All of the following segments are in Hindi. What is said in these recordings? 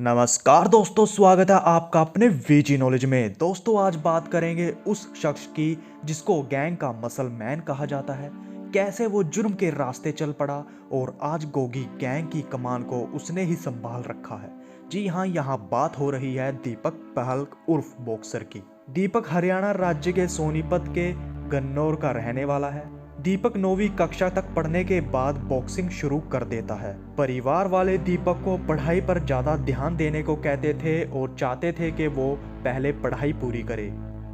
नमस्कार दोस्तों, स्वागत है आपका अपने वीजी नॉलेज में। दोस्तों आज बात करेंगे उस शख्स की जिसको गैंग का मसल मैन कहा जाता है। कैसे वो जुर्म के रास्ते चल पड़ा और आज गोगी गैंग की कमान को उसने ही संभाल रखा है। जी हाँ, यहाँ बात हो रही है दीपक पहल उर्फ बॉक्सर की। दीपक हरियाणा राज्य के सोनीपत के गन्नौर का रहने वाला है। दीपक 9वीं कक्षा तक पढ़ने के बाद बॉक्सिंग शुरू कर देता है। परिवार वाले दीपक को पढ़ाई पर ज्यादा ध्यान देने को कहते थे और चाहते थे कि वो पहले पढ़ाई पूरी करे।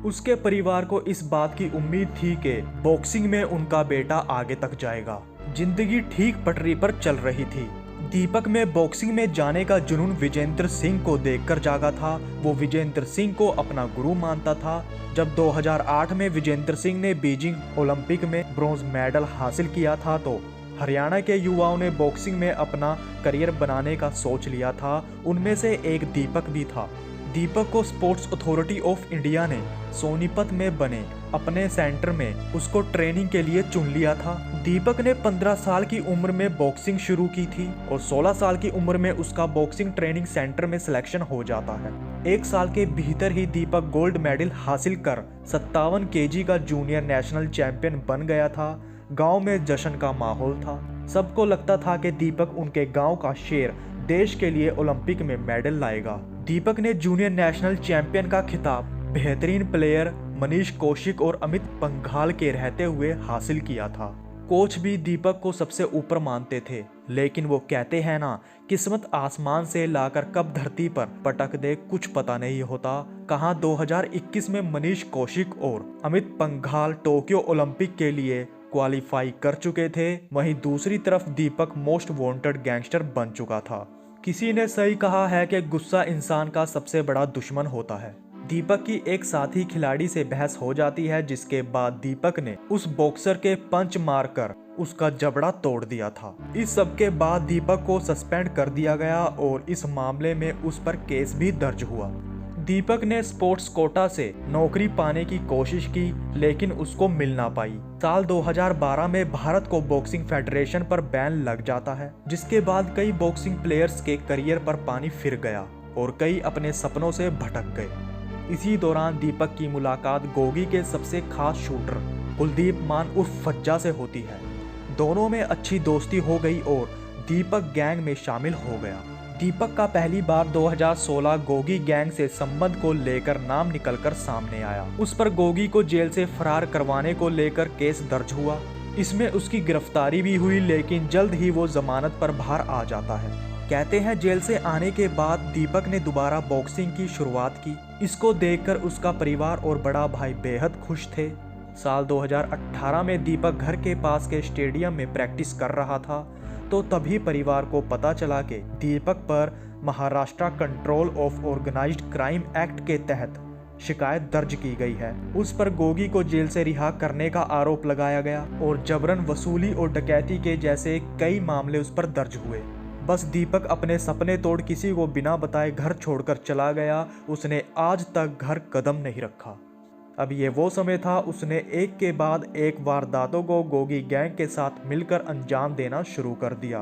उसके परिवार को इस बात की उम्मीद थी कि बॉक्सिंग में उनका बेटा आगे तक जाएगा। जिंदगी ठीक पटरी पर चल रही थी। दीपक में बॉक्सिंग में जाने का जुनून विजेंद्र सिंह को देखकर जागा था। वो विजेंद्र सिंह को अपना गुरु मानता था। जब 2008 में विजेंद्र सिंह ने बीजिंग ओलंपिक में ब्रॉन्ज मेडल हासिल किया था तो हरियाणा के युवाओं ने बॉक्सिंग में अपना करियर बनाने का सोच लिया था। उनमें से एक दीपक भी था। दीपक को स्पोर्ट्स अथॉरिटी ऑफ इंडिया ने सोनीपत में बने अपने सेंटर में उसको ट्रेनिंग के लिए चुन लिया था। दीपक ने 15 साल की उम्र में बॉक्सिंग शुरू की थी और 16 साल की उम्र में उसका बॉक्सिंग ट्रेनिंग सेंटर में सिलेक्शन हो जाता है। एक साल के भीतर ही दीपक गोल्ड मेडल हासिल कर 57 केजी का जूनियर नेशनल चैंपियन बन गया था। गांव में जश्न का माहौल था। सबको लगता था कि दीपक उनके गांव का शेर देश के लिए ओलंपिक में मेडल लाएगा। दीपक ने जूनियर नेशनल चैंपियन का खिताब बेहतरीन प्लेयर मनीष कौशिक और अमित पंघाल के रहते हुए हासिल किया था। कोच भी दीपक को सबसे ऊपर मानते थे, लेकिन वो कहते हैं ना, किस्मत आसमान से लाकर कब धरती पर पटक दे कुछ पता नहीं होता। कहां 2021 में मनीष कौशिक और अमित पंघाल टोक्यो ओलंपिक के लिए क्वालिफाई कर चुके थे, वहीं दूसरी तरफ दीपक मोस्ट वांटेड गैंगस्टर बन चुका था। किसी ने सही कहा है कि गुस्सा इंसान का सबसे बड़ा दुश्मन होता है। दीपक की एक साथी खिलाड़ी से बहस हो जाती है, जिसके बाद दीपक ने उस बॉक्सर के पंच मारकर उसका जबड़ा तोड़ दिया था। इस सब के बाद दीपक को सस्पेंड कर दिया गया और इस मामले में उस पर केस भी दर्ज हुआ। दीपक ने स्पोर्ट्स कोटा से नौकरी पाने की कोशिश की, लेकिन उसको मिल ना पाई। साल 2012 में भारत को बॉक्सिंग फेडरेशन पर बैन लग जाता है, जिसके बाद कई बॉक्सिंग प्लेयर्स के करियर पर पानी फिर गया और कई अपने सपनों से भटक गए। इसी दौरान दीपक की मुलाकात गोगी के सबसे खास शूटर कुलदीप मान उर्फ फज्जा से होती है। दोनों में अच्छी दोस्ती हो गई और दीपक गैंग में शामिल हो गया। दीपक का पहली बार 2016 गोगी गैंग से संबंध को लेकर नाम निकलकर सामने आया। उस पर गोगी को जेल से फरार करवाने को लेकर केस दर्ज हुआ। इसमें उसकी गिरफ्तारी भी हुई, लेकिन जल्द ही वो जमानत पर बाहर आ जाता है। कहते हैं जेल से आने के बाद दीपक ने दोबारा बॉक्सिंग की शुरुआत की। इसको देखकर उसका परिवार और बड़ा भाई बेहद खुश थे। साल 2018 में दीपक घर के पास के स्टेडियम में प्रैक्टिस कर रहा था, तो तभी परिवार को पता चला कि दीपक पर Maharashtra control of organised crime act के तहत शिकायत दर्ज की गई है। उस पर गोगी को जेल से रिहा करने का आरोप लगाया गया और जबरन वसूली और डकैती के जैसे कई मामले उस पर दर्ज हुए। बस दीपक अपने सपने तोड़ किसी को बिना बताए घर छोड़कर चला गया। उसने आज तक घर कदम नहीं रखा। अब ये वो समय था, उसने एक के बाद एक वारदातों को गोगी गैंग के साथ मिलकर अंजाम देना शुरू कर दिया।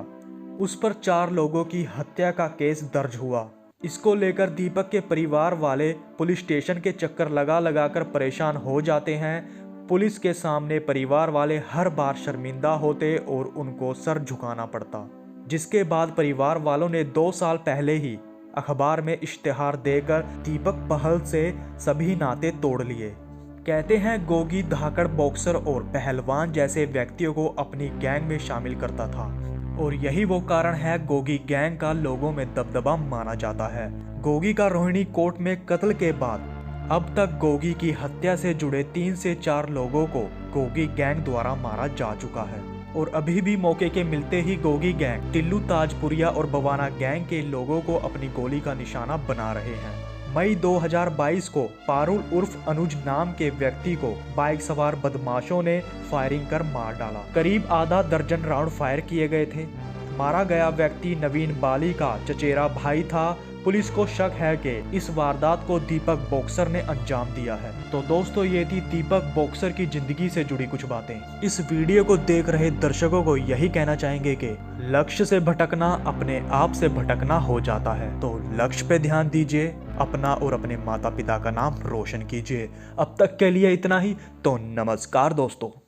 उस पर 4 लोगों की हत्या का केस दर्ज हुआ। इसको लेकर दीपक के परिवार वाले पुलिस स्टेशन के चक्कर लगा कर परेशान हो जाते हैं। पुलिस के सामने परिवार वाले हर बार शर्मिंदा होते और उनको सर झुकाना पड़ता, जिसके बाद परिवार वालों ने 2 साल पहले ही अखबार में इश्तिहार देकर दीपक पहल से सभी नाते तोड़ लिए। कहते हैं गोगी धाकड़ बॉक्सर और पहलवान जैसे व्यक्तियों को अपनी गैंग में शामिल करता था और यही वो कारण है गोगी गैंग का लोगों में दबदबा माना जाता है। गोगी का रोहिणी कोर्ट में कत्ल के बाद अब तक गोगी की हत्या से जुड़े 3 से 4 लोगों को गोगी गैंग द्वारा मारा जा चुका है और अभी भी मौके के मिलते ही गोगी गैंग टिल्लू ताजपुरिया और बवाना गैंग के लोगों को अपनी गोली का निशाना बना रहे हैं। मई 2022 को पारुल उर्फ अनुज नाम के व्यक्ति को बाइक सवार बदमाशों ने फायरिंग कर मार डाला। करीब आधा दर्जन राउंड फायर किए गए थे। मारा गया व्यक्ति नवीन बाली का चचेरा भाई था। पुलिस को शक है कि इस वारदात को दीपक बॉक्सर ने अंजाम दिया है। तो दोस्तों ये थी दीपक बॉक्सर की जिंदगी से जुड़ी कुछ बातें। इस वीडियो को देख रहे दर्शकों को यही कहना चाहेंगे कि लक्ष्य से भटकना अपने आप से भटकना हो जाता है। तो लक्ष्य पे ध्यान दीजिए, अपना और अपने माता पिता का नाम रोशन कीजिए। अब तक के लिए इतना ही। तो नमस्कार दोस्तों।